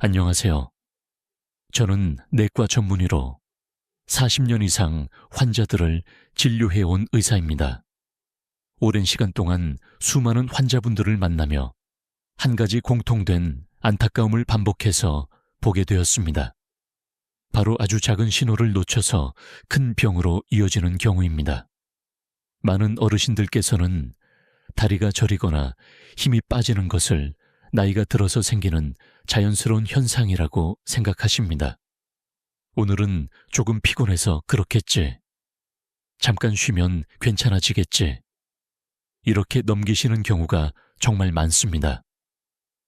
안녕하세요. 저는 내과 전문의로 40년 이상 환자들을 진료해온 의사입니다. 오랜 시간 동안 수많은 환자분들을 만나며 한 가지 공통된 안타까움을 반복해서 보게 되었습니다. 바로 아주 작은 신호를 놓쳐서 큰 병으로 이어지는 경우입니다. 많은 어르신들께서는 다리가 저리거나 힘이 빠지는 것을 나이가 들어서 생기는 자연스러운 현상이라고 생각하십니다. 오늘은 조금 피곤해서 그렇겠지. 잠깐 쉬면 괜찮아지겠지. 이렇게 넘기시는 경우가 정말 많습니다.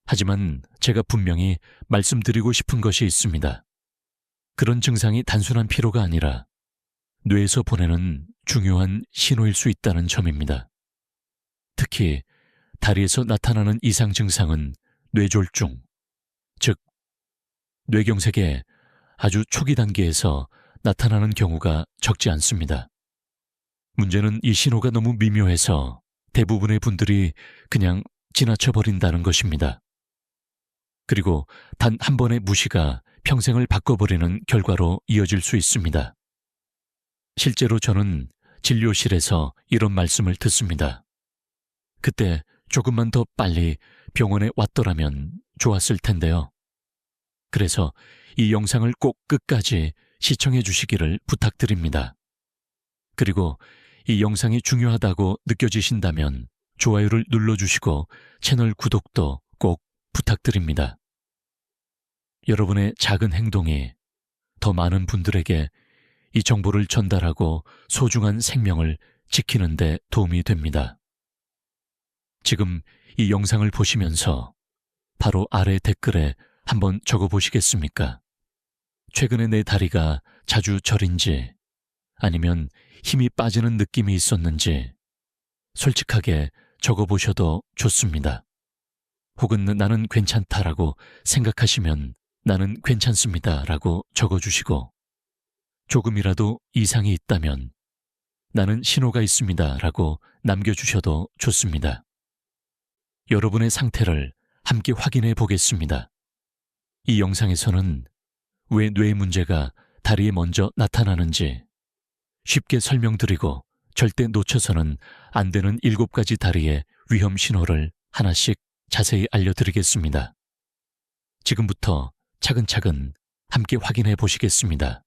하지만 제가 분명히 말씀드리고 싶은 것이 있습니다. 그런 증상이 단순한 피로가 아니라 뇌에서 보내는 중요한 신호일 수 있다는 점입니다. 특히 다리에서 나타나는 이상 증상은 뇌졸중, 즉 뇌경색의 아주 초기 단계에서 나타나는 경우가 적지 않습니다. 문제는 이 신호가 너무 미묘해서 대부분의 분들이 그냥 지나쳐버린다는 것입니다. 그리고 단 한 번의 무시가 평생을 바꿔버리는 결과로 이어질 수 있습니다. 실제로 저는 진료실에서 이런 말씀을 듣습니다. 그때 조금만 더 빨리 병원에 왔더라면 좋았을 텐데요. 그래서 이 영상을 꼭 끝까지 시청해 주시기를 부탁드립니다. 그리고 이 영상이 중요하다고 느껴지신다면 좋아요를 눌러주시고 채널 구독도 꼭 부탁드립니다. 여러분의 작은 행동이 더 많은 분들에게 이 정보를 전달하고 소중한 생명을 지키는 데 도움이 됩니다. 지금 이 영상을 보시면서 바로 아래 댓글에 한번 적어보시겠습니까? 최근에 내 다리가 자주 저린지 아니면 힘이 빠지는 느낌이 있었는지 솔직하게 적어보셔도 좋습니다. 혹은 나는 괜찮다라고 생각하시면 나는 괜찮습니다라고 적어주시고 조금이라도 이상이 있다면 나는 신호가 있습니다라고 남겨주셔도 좋습니다. 여러분의 상태를 함께 확인해 보겠습니다. 이 영상에서는 왜 뇌의 문제가 다리에 먼저 나타나는지 쉽게 설명드리고 절대 놓쳐서는 안 되는 7가지 다리의 위험 신호를 하나씩 자세히 알려드리겠습니다. 지금부터 차근차근 함께 확인해 보시겠습니다.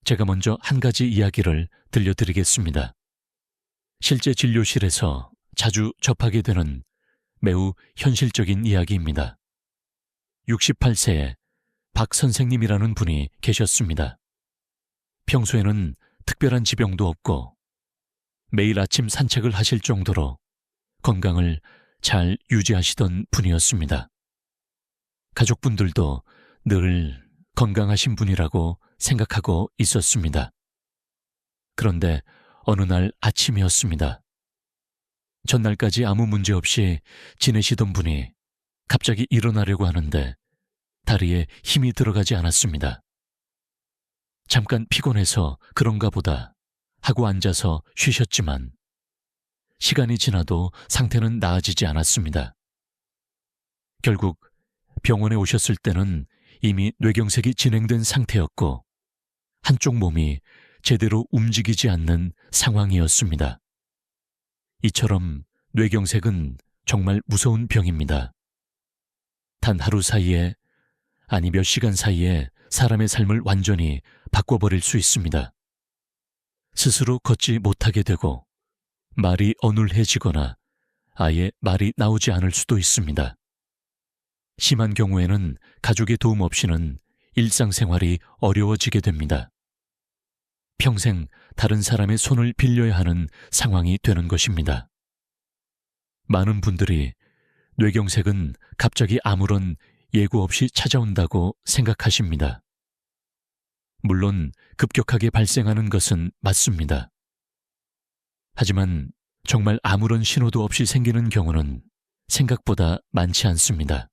제가 먼저 한 가지 이야기를 들려드리겠습니다. 실제 진료실에서 자주 접하게 되는 매우 현실적인 이야기입니다. 68세의 박 선생님이라는 분이 계셨습니다. 평소에는 특별한 지병도 없고 매일 아침 산책을 하실 정도로 건강을 잘 유지하시던 분이었습니다. 가족분들도 늘 건강하신 분이라고 생각하고 있었습니다. 그런데 어느 날 아침이었습니다. 전날까지 아무 문제 없이 지내시던 분이 갑자기 일어나려고 하는데 다리에 힘이 들어가지 않았습니다. 잠깐 피곤해서 그런가 보다 하고 앉아서 쉬셨지만 시간이 지나도 상태는 나아지지 않았습니다. 결국 병원에 오셨을 때는 이미 뇌경색이 진행된 상태였고 한쪽 몸이 제대로 움직이지 않는 상황이었습니다. 이처럼 뇌경색은 정말 무서운 병입니다. 단 하루 사이에 아니 몇 시간 사이에 사람의 삶을 완전히 바꿔버릴 수 있습니다. 스스로 걷지 못하게 되고 말이 어눌해지거나 아예 말이 나오지 않을 수도 있습니다. 심한 경우에는 가족의 도움 없이는 일상생활이 어려워지게 됩니다. 평생 다른 사람의 손을 빌려야 하는 상황이 되는 것입니다. 많은 분들이 뇌경색은 갑자기 아무런 예고 없이 찾아온다고 생각하십니다. 물론 급격하게 발생하는 것은 맞습니다. 하지만 정말 아무런 신호도 없이 생기는 경우는 생각보다 많지 않습니다.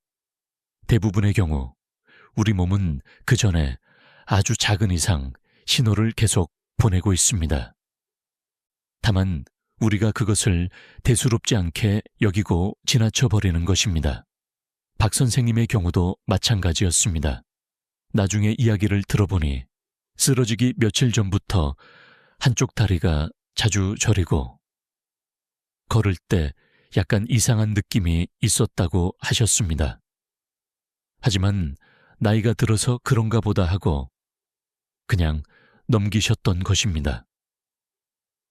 대부분의 경우 우리 몸은 그 전에 아주 작은 이상 신호를 계속 보내고 있습니다. 다만 우리가 그것을 대수롭지 않게 여기고 지나쳐버리는 것입니다. 박 선생님의 경우도 마찬가지였습니다. 나중에 이야기를 들어보니 쓰러지기 며칠 전부터 한쪽 다리가 자주 저리고 걸을 때 약간 이상한 느낌이 있었다고 하셨습니다. 하지만 나이가 들어서 그런가 보다 하고 그냥 넘기셨던 것입니다.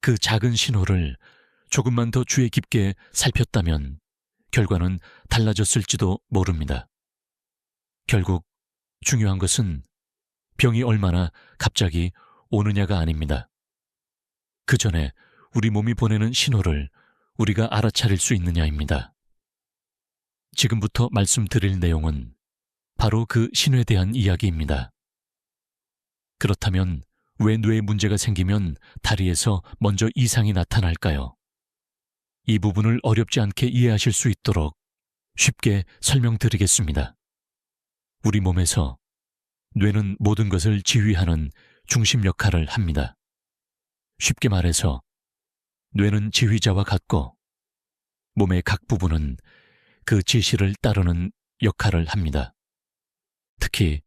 그 작은 신호를 조금만 더 주의 깊게 살폈다면 결과는 달라졌을지도 모릅니다. 결국 중요한 것은 병이 얼마나 갑자기 오느냐가 아닙니다. 그 전에 우리 몸이 보내는 신호를 우리가 알아차릴 수 있느냐입니다. 지금부터 말씀드릴 내용은 바로 그 신호에 대한 이야기입니다. 그렇다면 왜 뇌에 문제가 생기면 다리에서 먼저 이상이 나타날까요? 이 부분을 어렵지 않게 이해하실 수 있도록 쉽게 설명드리겠습니다. 우리 몸에서 뇌는 모든 것을 지휘하는 중심 역할을 합니다. 쉽게 말해서 뇌는 지휘자와 같고 몸의 각 부분은 그 지시를 따르는 역할을 합니다. 특히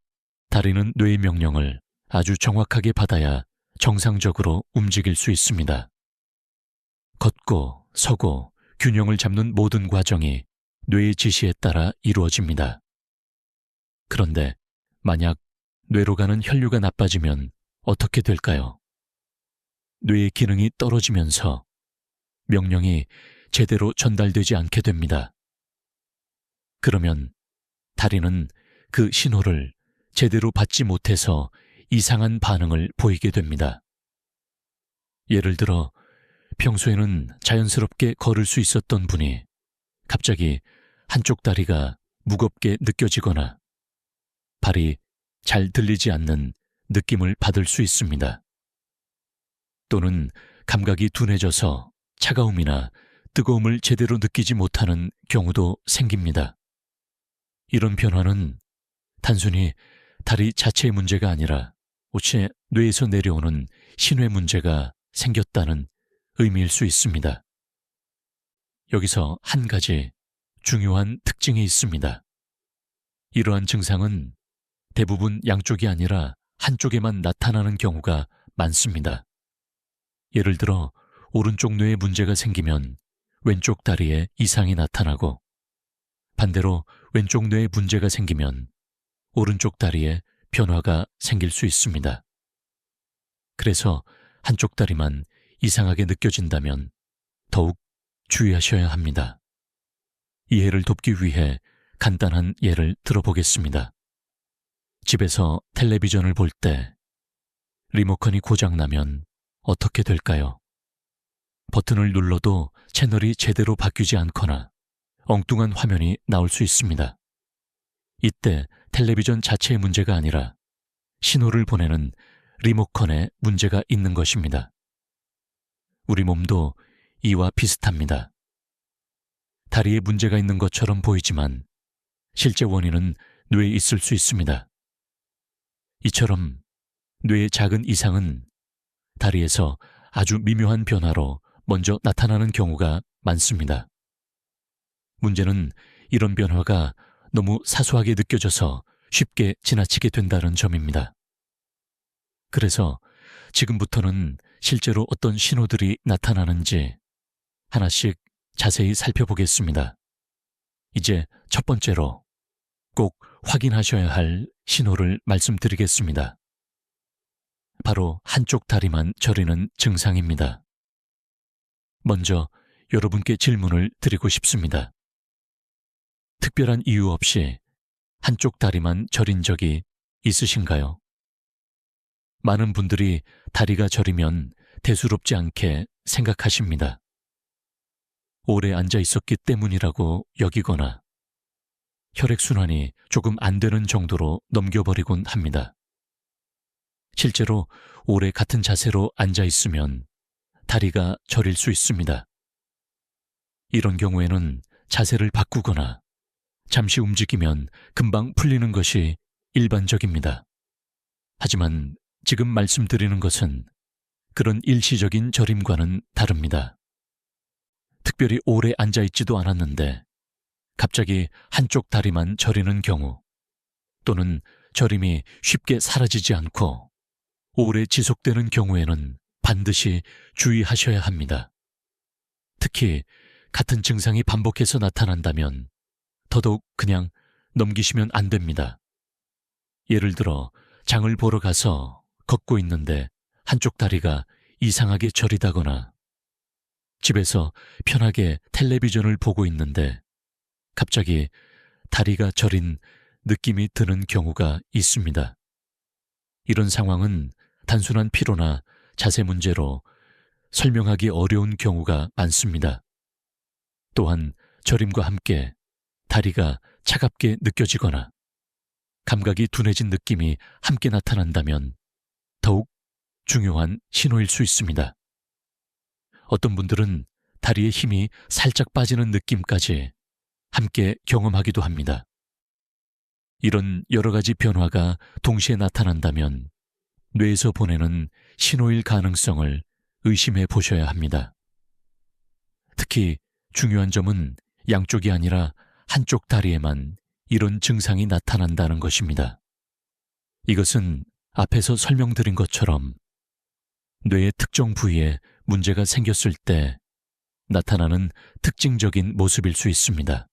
다리는 뇌의 명령을 아주 정확하게 받아야 정상적으로 움직일 수 있습니다. 걷고 서고 균형을 잡는 모든 과정이 뇌의 지시에 따라 이루어집니다. 그런데 만약 뇌로 가는 혈류가 나빠지면 어떻게 될까요? 뇌의 기능이 떨어지면서 명령이 제대로 전달되지 않게 됩니다. 그러면 다리는 그 신호를 제대로 받지 못해서 이상한 반응을 보이게 됩니다. 예를 들어 평소에는 자연스럽게 걸을 수 있었던 분이 갑자기 한쪽 다리가 무겁게 느껴지거나 발이 잘 들리지 않는 느낌을 받을 수 있습니다. 또는 감각이 둔해져서 차가움이나 뜨거움을 제대로 느끼지 못하는 경우도 생깁니다. 이런 변화는 단순히 다리 자체의 문제가 아니라 오체 뇌에서 내려오는 신호의 문제가 생겼다는 의미일 수 있습니다. 여기서 한 가지 중요한 특징이 있습니다. 이러한 증상은 대부분 양쪽이 아니라 한쪽에만 나타나는 경우가 많습니다. 예를 들어 오른쪽 뇌에 문제가 생기면 왼쪽 다리에 이상이 나타나고 반대로 왼쪽 뇌에 문제가 생기면 오른쪽 다리에 변화가 생길 수 있습니다. 그래서 한쪽 다리만 이상하게 느껴진다면 더욱 주의하셔야 합니다. 이해를 돕기 위해 간단한 예를 들어보겠습니다. 집에서 텔레비전을 볼 때 리모컨이 고장나면 어떻게 될까요? 버튼을 눌러도 채널이 제대로 바뀌지 않거나 엉뚱한 화면이 나올 수 있습니다. 이때 텔레비전 자체의 문제가 아니라 신호를 보내는 리모컨에 문제가 있는 것입니다. 우리 몸도 이와 비슷합니다. 다리에 문제가 있는 것처럼 보이지만 실제 원인은 뇌에 있을 수 있습니다. 이처럼 뇌의 작은 이상은 다리에서 아주 미묘한 변화로 먼저 나타나는 경우가 많습니다. 문제는 이런 변화가 너무 사소하게 느껴져서 쉽게 지나치게 된다는 점입니다. 그래서 지금부터는 실제로 어떤 신호들이 나타나는지 하나씩 자세히 살펴보겠습니다. 이제 첫 번째로 꼭 확인하셔야 할 신호를 말씀드리겠습니다. 바로 한쪽 다리만 저리는 증상입니다. 먼저 여러분께 질문을 드리고 싶습니다. 특별한 이유 없이 한쪽 다리만 저린 적이 있으신가요? 많은 분들이 다리가 저리면 대수롭지 않게 생각하십니다. 오래 앉아 있었기 때문이라고 여기거나 혈액순환이 조금 안 되는 정도로 넘겨버리곤 합니다. 실제로 오래 같은 자세로 앉아 있으면 다리가 저릴 수 있습니다. 이런 경우에는 자세를 바꾸거나 잠시 움직이면 금방 풀리는 것이 일반적입니다. 하지만 지금 말씀드리는 것은 그런 일시적인 저림과는 다릅니다. 특별히 오래 앉아 있지도 않았는데 갑자기 한쪽 다리만 저리는 경우, 또는 저림이 쉽게 사라지지 않고 오래 지속되는 경우에는 반드시 주의하셔야 합니다. 특히 같은 증상이 반복해서 나타난다면 더더욱 그냥 넘기시면 안 됩니다. 예를 들어 장을 보러 가서 걷고 있는데 한쪽 다리가 이상하게 저리다거나, 집에서 편하게 텔레비전을 보고 있는데 갑자기 다리가 저린 느낌이 드는 경우가 있습니다. 이런 상황은 단순한 피로나 자세 문제로 설명하기 어려운 경우가 많습니다. 또한 저림과 함께 다리가 차갑게 느껴지거나 감각이 둔해진 느낌이 함께 나타난다면 더욱 중요한 신호일 수 있습니다. 어떤 분들은 다리의 힘이 살짝 빠지는 느낌까지 함께 경험하기도 합니다. 이런 여러 가지 변화가 동시에 나타난다면 뇌에서 보내는 신호일 가능성을 의심해 보셔야 합니다. 특히 중요한 점은 양쪽이 아니라 한쪽 다리에만 이런 증상이 나타난다는 것입니다. 이것은 앞에서 설명드린 것처럼 뇌의 특정 부위에 문제가 생겼을 때 나타나는 특징적인 모습일 수 있습니다.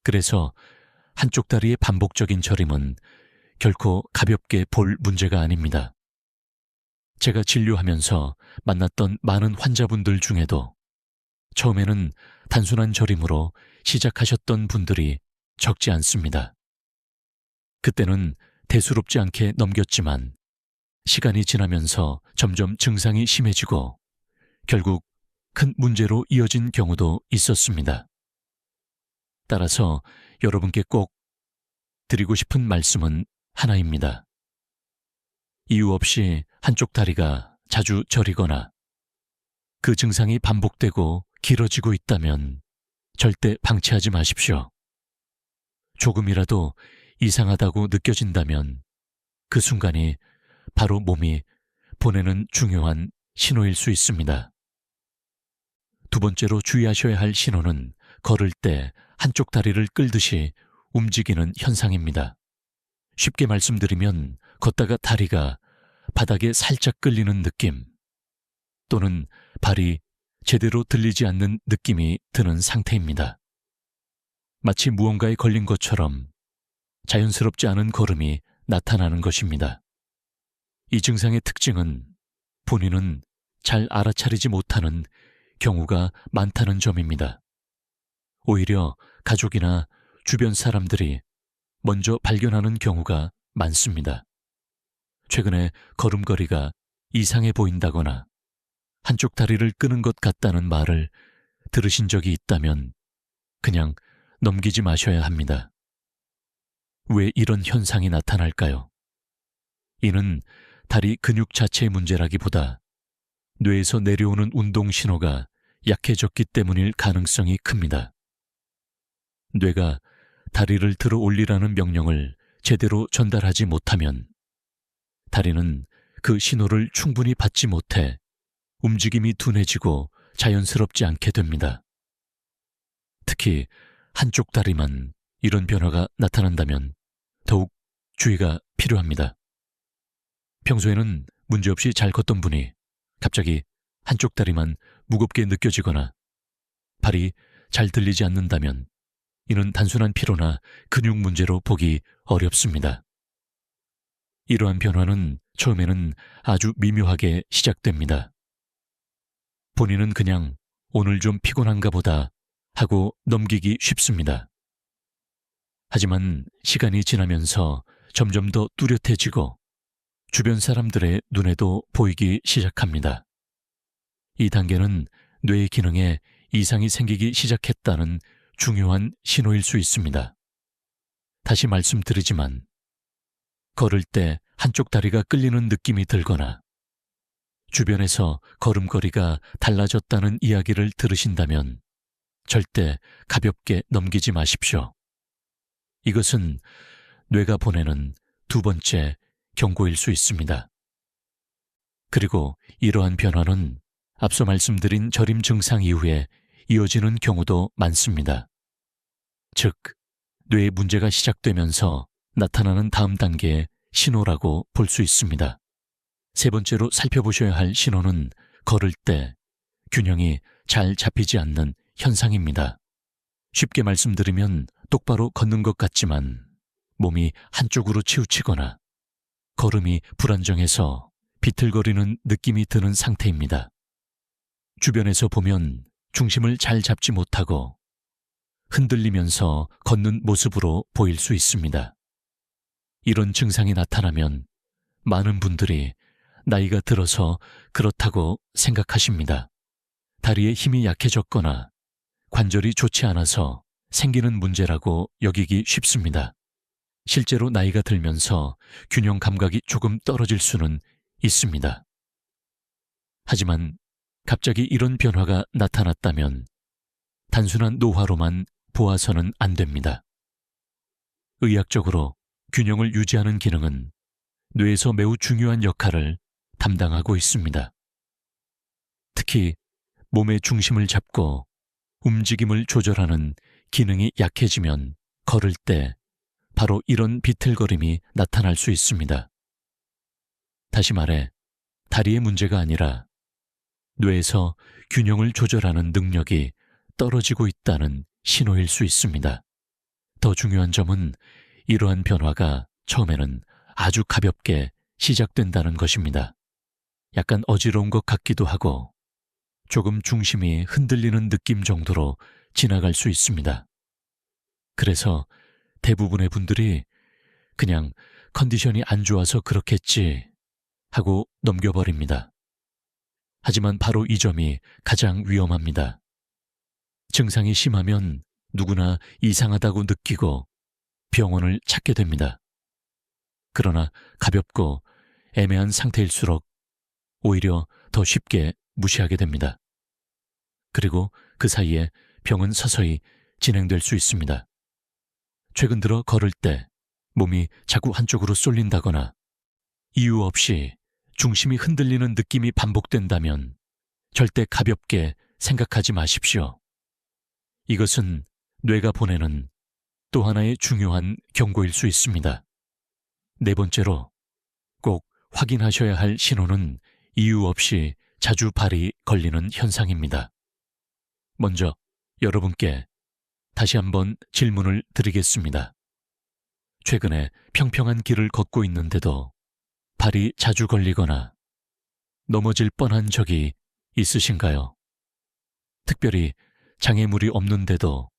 그래서 한쪽 다리의 반복적인 저림은 결코 가볍게 볼 문제가 아닙니다. 제가 진료하면서 만났던 많은 환자분들 중에도 처음에는 단순한 저림으로 시작하셨던 분들이 적지 않습니다. 그때는 대수롭지 않게 넘겼지만 시간이 지나면서 점점 증상이 심해지고 결국 큰 문제로 이어진 경우도 있었습니다. 따라서 여러분께 꼭 드리고 싶은 말씀은 하나입니다. 이유 없이 한쪽 다리가 자주 저리거나 그 증상이 반복되고 길어지고 있다면 절대 방치하지 마십시오. 조금이라도 이상하다고 느껴진다면 그 순간이 바로 몸이 보내는 중요한 신호일 수 있습니다. 두 번째로 주의하셔야 할 신호는 걸을 때 한쪽 다리를 끌듯이 움직이는 현상입니다. 쉽게 말씀드리면 걷다가 다리가 바닥에 살짝 끌리는 느낌, 또는 발이 제대로 들리지 않는 느낌이 드는 상태입니다. 마치 무언가에 걸린 것처럼 자연스럽지 않은 걸음이 나타나는 것입니다. 이 증상의 특징은 본인은 잘 알아차리지 못하는 경우가 많다는 점입니다. 오히려 가족이나 주변 사람들이 먼저 발견하는 경우가 많습니다. 최근에 걸음걸이가 이상해 보인다거나 한쪽 다리를 끄는 것 같다는 말을 들으신 적이 있다면 그냥 넘기지 마셔야 합니다. 왜 이런 현상이 나타날까요? 이는 다리 근육 자체의 문제라기보다 뇌에서 내려오는 운동 신호가 약해졌기 때문일 가능성이 큽니다. 뇌가 다리를 들어 올리라는 명령을 제대로 전달하지 못하면 다리는 그 신호를 충분히 받지 못해 움직임이 둔해지고 자연스럽지 않게 됩니다. 특히 한쪽 다리만 이런 변화가 나타난다면 더욱 주의가 필요합니다. 평소에는 문제없이 잘 걷던 분이 갑자기 한쪽 다리만 무겁게 느껴지거나 발이 잘 들리지 않는다면 이는 단순한 피로나 근육 문제로 보기 어렵습니다. 이러한 변화는 처음에는 아주 미묘하게 시작됩니다. 본인은 그냥 오늘 좀 피곤한가 보다 하고 넘기기 쉽습니다. 하지만 시간이 지나면서 점점 더 뚜렷해지고 주변 사람들의 눈에도 보이기 시작합니다. 이 단계는 뇌의 기능에 이상이 생기기 시작했다는 중요한 신호일 수 있습니다. 다시 말씀드리지만 걸을 때 한쪽 다리가 끌리는 느낌이 들거나 주변에서 걸음걸이가 달라졌다는 이야기를 들으신다면 절대 가볍게 넘기지 마십시오. 이것은 뇌가 보내는 두 번째 경고일 수 있습니다. 그리고 이러한 변화는 앞서 말씀드린 저림 증상 이후에 이어지는 경우도 많습니다. 즉, 뇌에 문제가 시작되면서 나타나는 다음 단계의 신호라고 볼 수 있습니다. 세 번째로 살펴보셔야 할 신호는 걸을 때 균형이 잘 잡히지 않는 현상입니다. 쉽게 말씀드리면 똑바로 걷는 것 같지만 몸이 한쪽으로 치우치거나 걸음이 불안정해서 비틀거리는 느낌이 드는 상태입니다. 주변에서 보면 중심을 잘 잡지 못하고 흔들리면서 걷는 모습으로 보일 수 있습니다. 이런 증상이 나타나면 많은 분들이 나이가 들어서 그렇다고 생각하십니다. 다리에 힘이 약해졌거나 관절이 좋지 않아서 생기는 문제라고 여기기 쉽습니다. 실제로 나이가 들면서 균형 감각이 조금 떨어질 수는 있습니다. 하지만 갑자기 이런 변화가 나타났다면 단순한 노화로만 보아서는 안 됩니다. 의학적으로 균형을 유지하는 기능은 뇌에서 매우 중요한 역할을 담당하고 있습니다. 특히 몸의 중심을 잡고 움직임을 조절하는 기능이 약해지면 걸을 때 바로 이런 비틀거림이 나타날 수 있습니다. 다시 말해, 다리의 문제가 아니라 뇌에서 균형을 조절하는 능력이 떨어지고 있다는 신호일 수 있습니다. 더 중요한 점은 이러한 변화가 처음에는 아주 가볍게 시작된다는 것입니다. 약간 어지러운 것 같기도 하고 조금 중심이 흔들리는 느낌 정도로 지나갈 수 있습니다. 그래서 대부분의 분들이 그냥 컨디션이 안 좋아서 그렇겠지 하고 넘겨버립니다. 하지만 바로 이 점이 가장 위험합니다. 증상이 심하면 누구나 이상하다고 느끼고 병원을 찾게 됩니다. 그러나 가볍고 애매한 상태일수록 오히려 더 쉽게 무시하게 됩니다. 그리고 그 사이에 병은 서서히 진행될 수 있습니다. 최근 들어 걸을 때 몸이 자꾸 한쪽으로 쏠린다거나 이유 없이 중심이 흔들리는 느낌이 반복된다면 절대 가볍게 생각하지 마십시오. 이것은 뇌가 보내는 또 하나의 중요한 경고일 수 있습니다. 네 번째로 꼭 확인하셔야 할 신호는 이유 없이 자주 발이 걸리는 현상입니다. 먼저 여러분께 다시 한번 질문을 드리겠습니다. 최근에 평평한 길을 걷고 있는데도 발이 자주 걸리거나 넘어질 뻔한 적이 있으신가요? 특별히 장애물이 없는데도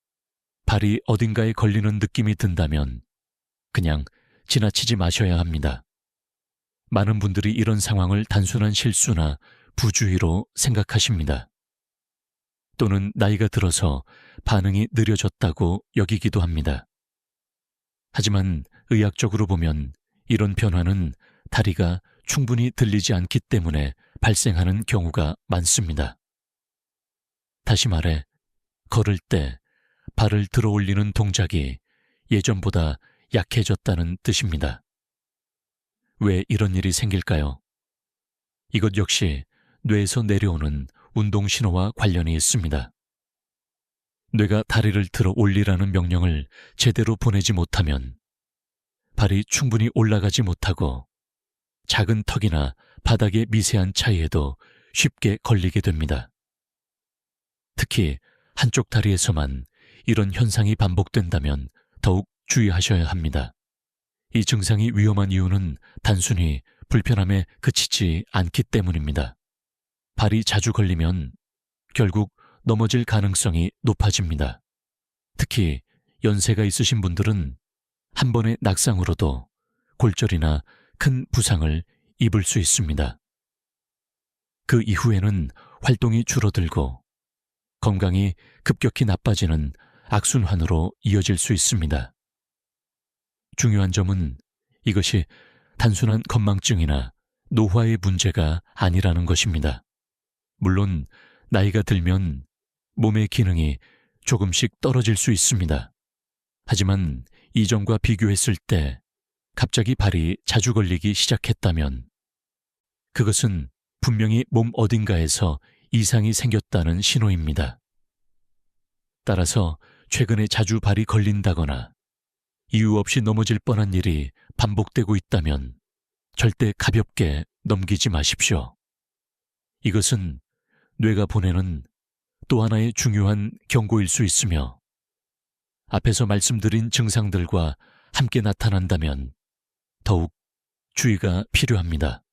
발이 어딘가에 걸리는 느낌이 든다면 그냥 지나치지 마셔야 합니다. 많은 분들이 이런 상황을 단순한 실수나 부주의로 생각하십니다. 또는 나이가 들어서 반응이 느려졌다고 여기기도 합니다. 하지만 의학적으로 보면 이런 변화는 다리가 충분히 들리지 않기 때문에 발생하는 경우가 많습니다. 다시 말해, 걸을 때 발을 들어 올리는 동작이 예전보다 약해졌다는 뜻입니다. 왜 이런 일이 생길까요? 이것 역시 뇌에서 내려오는 운동 신호와 관련이 있습니다. 뇌가 다리를 들어 올리라는 명령을 제대로 보내지 못하면 발이 충분히 올라가지 못하고 작은 턱이나 바닥의 미세한 차이에도 쉽게 걸리게 됩니다. 특히 한쪽 다리에서만 이런 현상이 반복된다면 더욱 주의하셔야 합니다. 이 증상이 위험한 이유는 단순히 불편함에 그치지 않기 때문입니다. 발이 자주 걸리면 결국 넘어질 가능성이 높아집니다. 특히 연세가 있으신 분들은 한 번의 낙상으로도 골절이나 큰 부상을 입을 수 있습니다. 그 이후에는 활동이 줄어들고 건강이 급격히 나빠지는 악순환으로 이어질 수 있습니다. 중요한 점은 이것이 단순한 건망증이나 노화의 문제가 아니라는 것입니다. 물론 나이가 들면 몸의 기능이 조금씩 떨어질 수 있습니다. 하지만 이전과 비교했을 때 갑자기 발이 자주 걸리기 시작했다면 그것은 분명히 몸 어딘가에서 이상이 생겼다는 신호입니다. 따라서 최근에 자주 발이 걸린다거나 이유 없이 넘어질 뻔한 일이 반복되고 있다면 절대 가볍게 넘기지 마십시오. 이것은 뇌가 보내는 또 하나의 중요한 경고일 수 있으며 앞에서 말씀드린 증상들과 함께 나타난다면 더욱 주의가 필요합니다.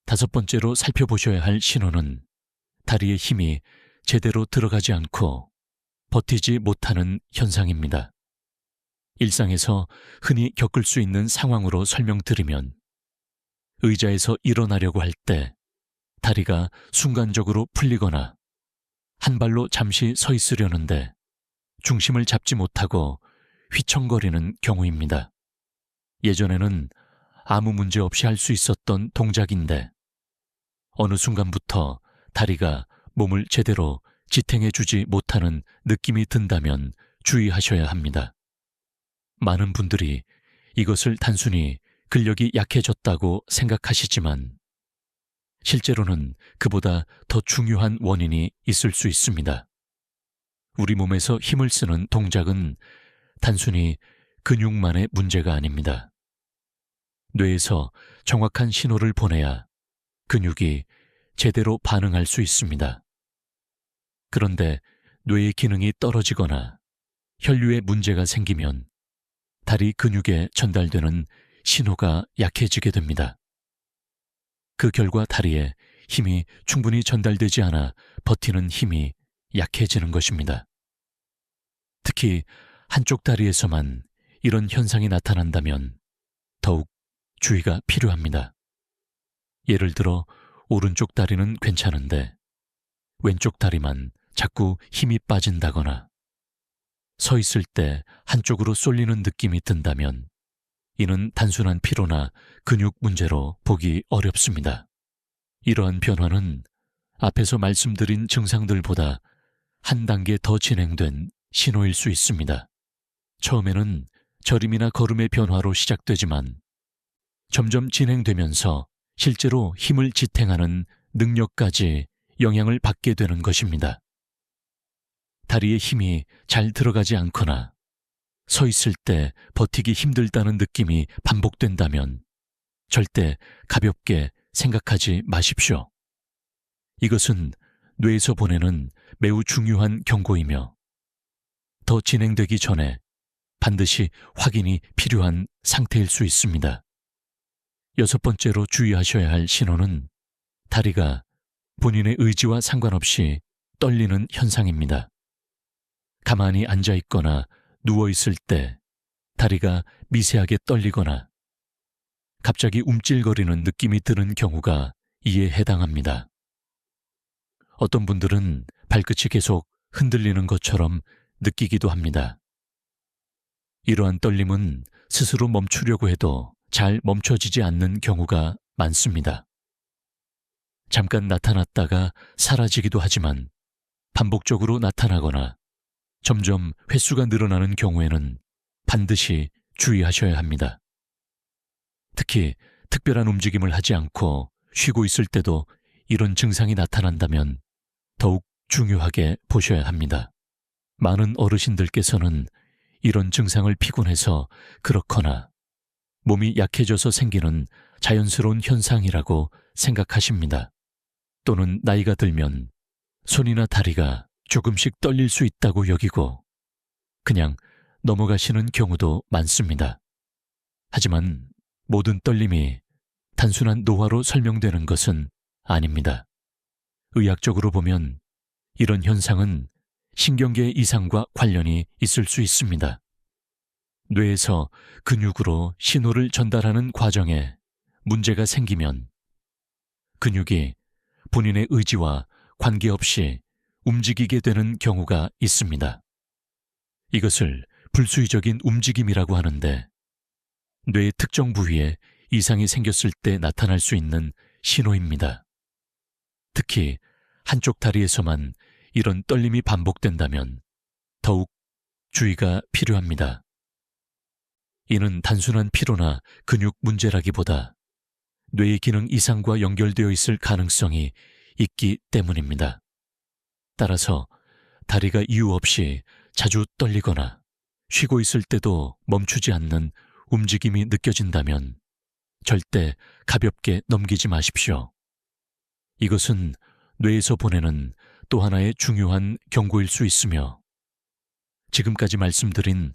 다섯 번째로 살펴보셔야 할 신호는 다리에 힘이 제대로 들어가지 않고 버티지 못하는 현상입니다. 일상에서 흔히 겪을 수 있는 상황으로 설명드리면 의자에서 일어나려고 할 때 다리가 순간적으로 풀리거나 한 발로 잠시 서 있으려는데 중심을 잡지 못하고 휘청거리는 경우입니다. 예전에는 아무 문제 없이 할 수 있었던 동작인데 어느 순간부터 다리가 몸을 제대로 지탱해주지 못하는 느낌이 든다면 주의하셔야 합니다. 많은 분들이 이것을 단순히 근력이 약해졌다고 생각하시지만 실제로는 그보다 더 중요한 원인이 있을 수 있습니다. 우리 몸에서 힘을 쓰는 동작은 단순히 근육만의 문제가 아닙니다. 뇌에서 정확한 신호를 보내야 근육이 제대로 반응할 수 있습니다. 그런데 뇌의 기능이 떨어지거나 혈류에 문제가 생기면 다리 근육에 전달되는 신호가 약해지게 됩니다. 그 결과 다리에 힘이 충분히 전달되지 않아 버티는 힘이 약해지는 것입니다. 특히 한쪽 다리에서만 이런 현상이 나타난다면 더욱 주의가 필요합니다. 예를 들어 오른쪽 다리는 괜찮은데 왼쪽 다리만 자꾸 힘이 빠진다거나 서 있을 때 한쪽으로 쏠리는 느낌이 든다면 이는 단순한 피로나 근육 문제로 보기 어렵습니다. 이러한 변화는 앞에서 말씀드린 증상들보다 한 단계 더 진행된 신호일 수 있습니다. 처음에는 저림이나 걸음의 변화로 시작되지만 점점 진행되면서 실제로 힘을 지탱하는 능력까지 영향을 받게 되는 것입니다. 다리에 힘이 잘 들어가지 않거나 서 있을 때 버티기 힘들다는 느낌이 반복된다면 절대 가볍게 생각하지 마십시오. 이것은 뇌에서 보내는 매우 중요한 경고이며 더 진행되기 전에 반드시 확인이 필요한 상태일 수 있습니다. 여섯 번째로 주의하셔야 할 신호는 다리가 본인의 의지와 상관없이 떨리는 현상입니다. 가만히 앉아 있거나 누워 있을 때 다리가 미세하게 떨리거나 갑자기 움찔거리는 느낌이 드는 경우가 이에 해당합니다. 어떤 분들은 발끝이 계속 흔들리는 것처럼 느끼기도 합니다. 이러한 떨림은 스스로 멈추려고 해도 잘 멈춰지지 않는 경우가 많습니다. 잠깐 나타났다가 사라지기도 하지만 반복적으로 나타나거나 점점 횟수가 늘어나는 경우에는 반드시 주의하셔야 합니다. 특히 특별한 움직임을 하지 않고 쉬고 있을 때도 이런 증상이 나타난다면 더욱 중요하게 보셔야 합니다. 많은 어르신들께서는 이런 증상을 피곤해서 그렇거나 몸이 약해져서 생기는 자연스러운 현상이라고 생각하십니다. 또는 나이가 들면 손이나 다리가 조금씩 떨릴 수 있다고 여기고 그냥 넘어가시는 경우도 많습니다. 하지만 모든 떨림이 단순한 노화로 설명되는 것은 아닙니다. 의학적으로 보면 이런 현상은 신경계 이상과 관련이 있을 수 있습니다. 뇌에서 근육으로 신호를 전달하는 과정에 문제가 생기면 근육이 본인의 의지와 관계없이 움직이게 되는 경우가 있습니다. 이것을 불수의적인 움직임이라고 하는데 뇌의 특정 부위에 이상이 생겼을 때 나타날 수 있는 신호입니다. 특히 한쪽 다리에서만 이런 떨림이 반복된다면 더욱 주의가 필요합니다. 이는 단순한 피로나 근육 문제라기보다 뇌의 기능 이상과 연결되어 있을 가능성이 있기 때문입니다. 따라서 다리가 이유 없이 자주 떨리거나 쉬고 있을 때도 멈추지 않는 움직임이 느껴진다면 절대 가볍게 넘기지 마십시오. 이것은 뇌에서 보내는 또 하나의 중요한 경고일 수 있으며 지금까지 말씀드린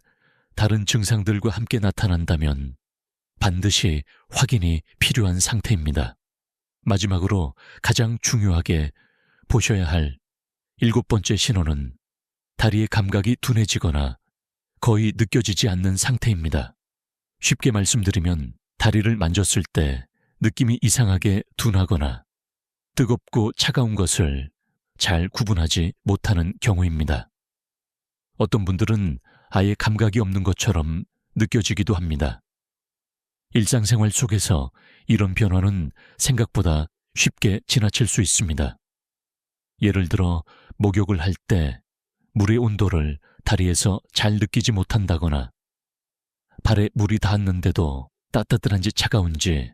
다른 증상들과 함께 나타난다면 반드시 확인이 필요한 상태입니다. 마지막으로 가장 중요하게 보셔야 할 7번째 신호는 다리의 감각이 둔해지거나 거의 느껴지지 않는 상태입니다. 쉽게 말씀드리면 다리를 만졌을 때 느낌이 이상하게 둔하거나 뜨겁고 차가운 것을 잘 구분하지 못하는 경우입니다. 어떤 분들은 아예 감각이 없는 것처럼 느껴지기도 합니다. 일상생활 속에서 이런 변화는 생각보다 쉽게 지나칠 수 있습니다. 예를 들어 목욕을 할 때 물의 온도를 다리에서 잘 느끼지 못한다거나 발에 물이 닿았는데도 따뜻한지 차가운지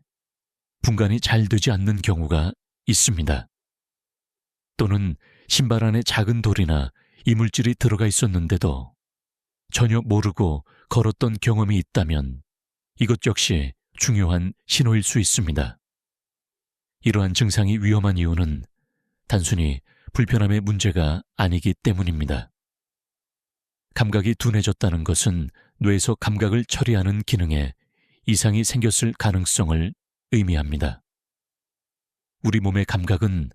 분간이 잘 되지 않는 경우가 있습니다. 또는 신발 안에 작은 돌이나 이물질이 들어가 있었는데도 전혀 모르고 걸었던 경험이 있다면 이것 역시 중요한 신호일 수 있습니다. 이러한 증상이 위험한 이유는 단순히 불편함의 문제가 아니기 때문입니다. 감각이 둔해졌다는 것은 뇌에서 감각을 처리하는 기능에 이상이 생겼을 가능성을 의미합니다. 우리 몸의 감각은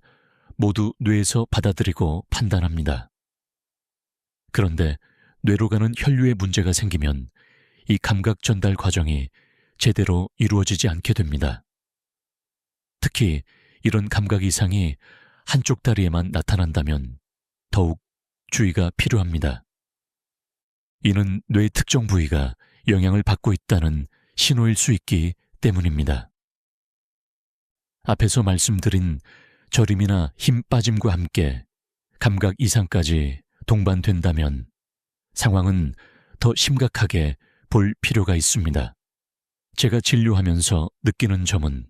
모두 뇌에서 받아들이고 판단합니다. 그런데 뇌로 가는 혈류에 문제가 생기면 이 감각 전달 과정이 제대로 이루어지지 않게 됩니다. 특히 이런 감각 이상이 한쪽 다리에만 나타난다면 더욱 주의가 필요합니다. 이는 뇌의 특정 부위가 영향을 받고 있다는 신호일 수 있기 때문입니다. 앞에서 말씀드린 저림이나 힘 빠짐과 함께 감각 이상까지 동반된다면 상황은 더 심각하게 볼 필요가 있습니다. 제가 진료하면서 느끼는 점은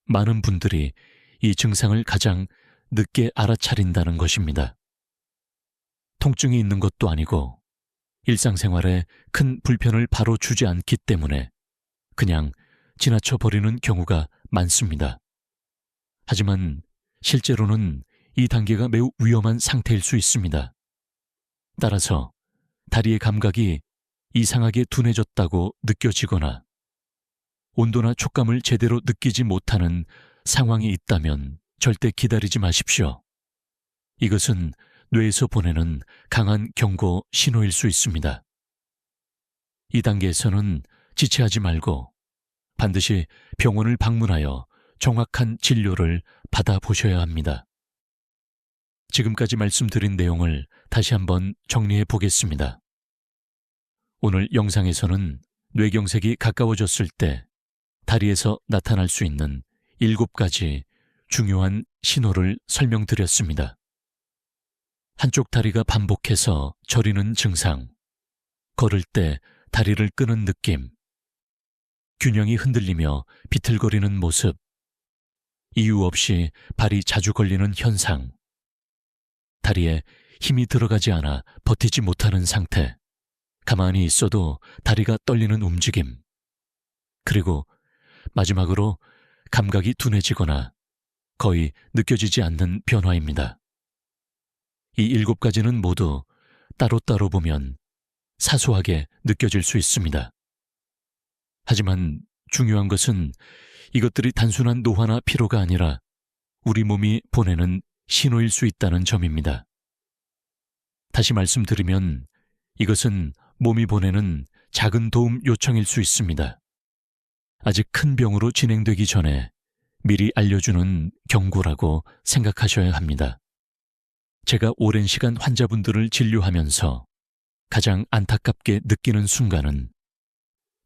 많은 분들이 이 증상을 가장 늦게 알아차린다는 것입니다. 통증이 있는 것도 아니고 일상생활에 큰 불편을 바로 주지 않기 때문에 그냥 지나쳐 버리는 경우가 많습니다. 하지만 실제로는 이 단계가 매우 위험한 상태일 수 있습니다. 따라서 다리의 감각이 이상하게 둔해졌다고 느껴지거나 온도나 촉감을 제대로 느끼지 못하는 상황이 있다면 절대 기다리지 마십시오. 이것은 뇌에서 보내는 강한 경고 신호일 수 있습니다. 이 단계에서는 지체하지 말고 반드시 병원을 방문하여 정확한 진료를 받아보셔야 합니다. 지금까지 말씀드린 내용을 다시 한번 정리해 보겠습니다. 오늘 영상에서는 뇌경색이 가까워졌을 때 다리에서 나타날 수 있는 7가지 중요한 신호를 설명드렸습니다. 한쪽 다리가 반복해서 저리는 증상, 걸을 때 다리를 끄는 느낌, 균형이 흔들리며 비틀거리는 모습, 이유 없이 발이 자주 걸리는 현상, 다리에 힘이 들어가지 않아 버티지 못하는 상태, 가만히 있어도 다리가 떨리는 움직임, 그리고 마지막으로 감각이 둔해지거나 거의 느껴지지 않는 변화입니다. 이 7가지는 모두 따로따로 보면 사소하게 느껴질 수 있습니다. 하지만 중요한 것은 이것들이 단순한 노화나 피로가 아니라 우리 몸이 보내는 신호일 수 있다는 점입니다. 다시 말씀드리면 이것은 몸이 보내는 작은 도움 요청일 수 있습니다. 아직 큰 병으로 진행되기 전에 미리 알려주는 경고라고 생각하셔야 합니다. 제가 오랜 시간 환자분들을 진료하면서 가장 안타깝게 느끼는 순간은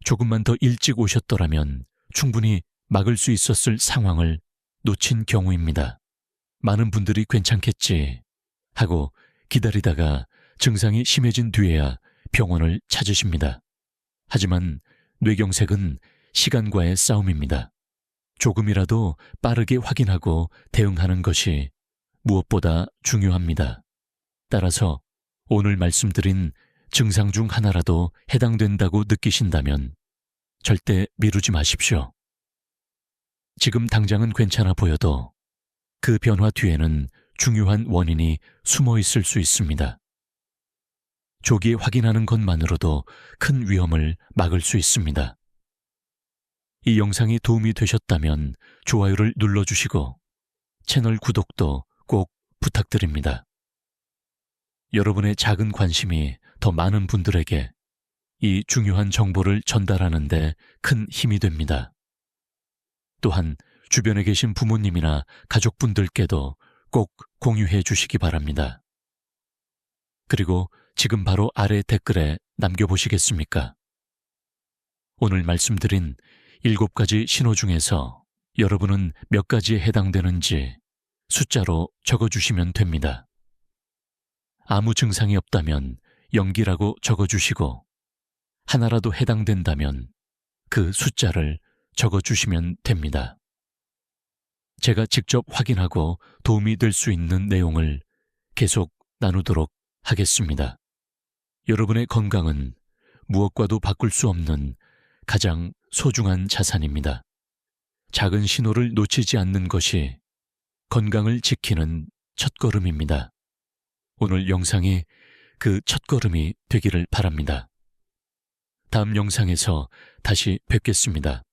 조금만 더 일찍 오셨더라면 충분히 막을 수 있었을 상황을 놓친 경우입니다. 많은 분들이 괜찮겠지 하고 기다리다가 증상이 심해진 뒤에야 병원을 찾으십니다. 하지만 뇌경색은 시간과의 싸움입니다. 조금이라도 빠르게 확인하고 대응하는 것이 무엇보다 중요합니다. 따라서 오늘 말씀드린 증상 중 하나라도 해당된다고 느끼신다면 절대 미루지 마십시오. 지금 당장은 괜찮아 보여도 그 변화 뒤에는 중요한 원인이 숨어 있을 수 있습니다. 조기 확인하는 것만으로도 큰 위험을 막을 수 있습니다. 이 영상이 도움이 되셨다면 좋아요를 눌러주시고 채널 구독도 꼭 부탁드립니다. 여러분의 작은 관심이 더 많은 분들에게 이 중요한 정보를 전달하는 데 큰 힘이 됩니다. 또한 주변에 계신 부모님이나 가족분들께도 꼭 공유해 주시기 바랍니다. 그리고 지금 바로 아래 댓글에 남겨보시겠습니까? 오늘 말씀드린 7가지 신호 중에서 여러분은 몇 가지에 해당되는지 숫자로 적어주시면 됩니다. 아무 증상이 없다면 0기라고 적어주시고 하나라도 해당된다면 그 숫자를 적어주시면 됩니다. 제가 직접 확인하고 도움이 될 수 있는 내용을 계속 나누도록 하겠습니다. 여러분의 건강은 무엇과도 바꿀 수 없는 가장 소중한 자산입니다. 작은 신호를 놓치지 않는 것이 건강을 지키는 첫걸음입니다. 오늘 영상이 그 첫걸음이 되기를 바랍니다. 다음 영상에서 다시 뵙겠습니다.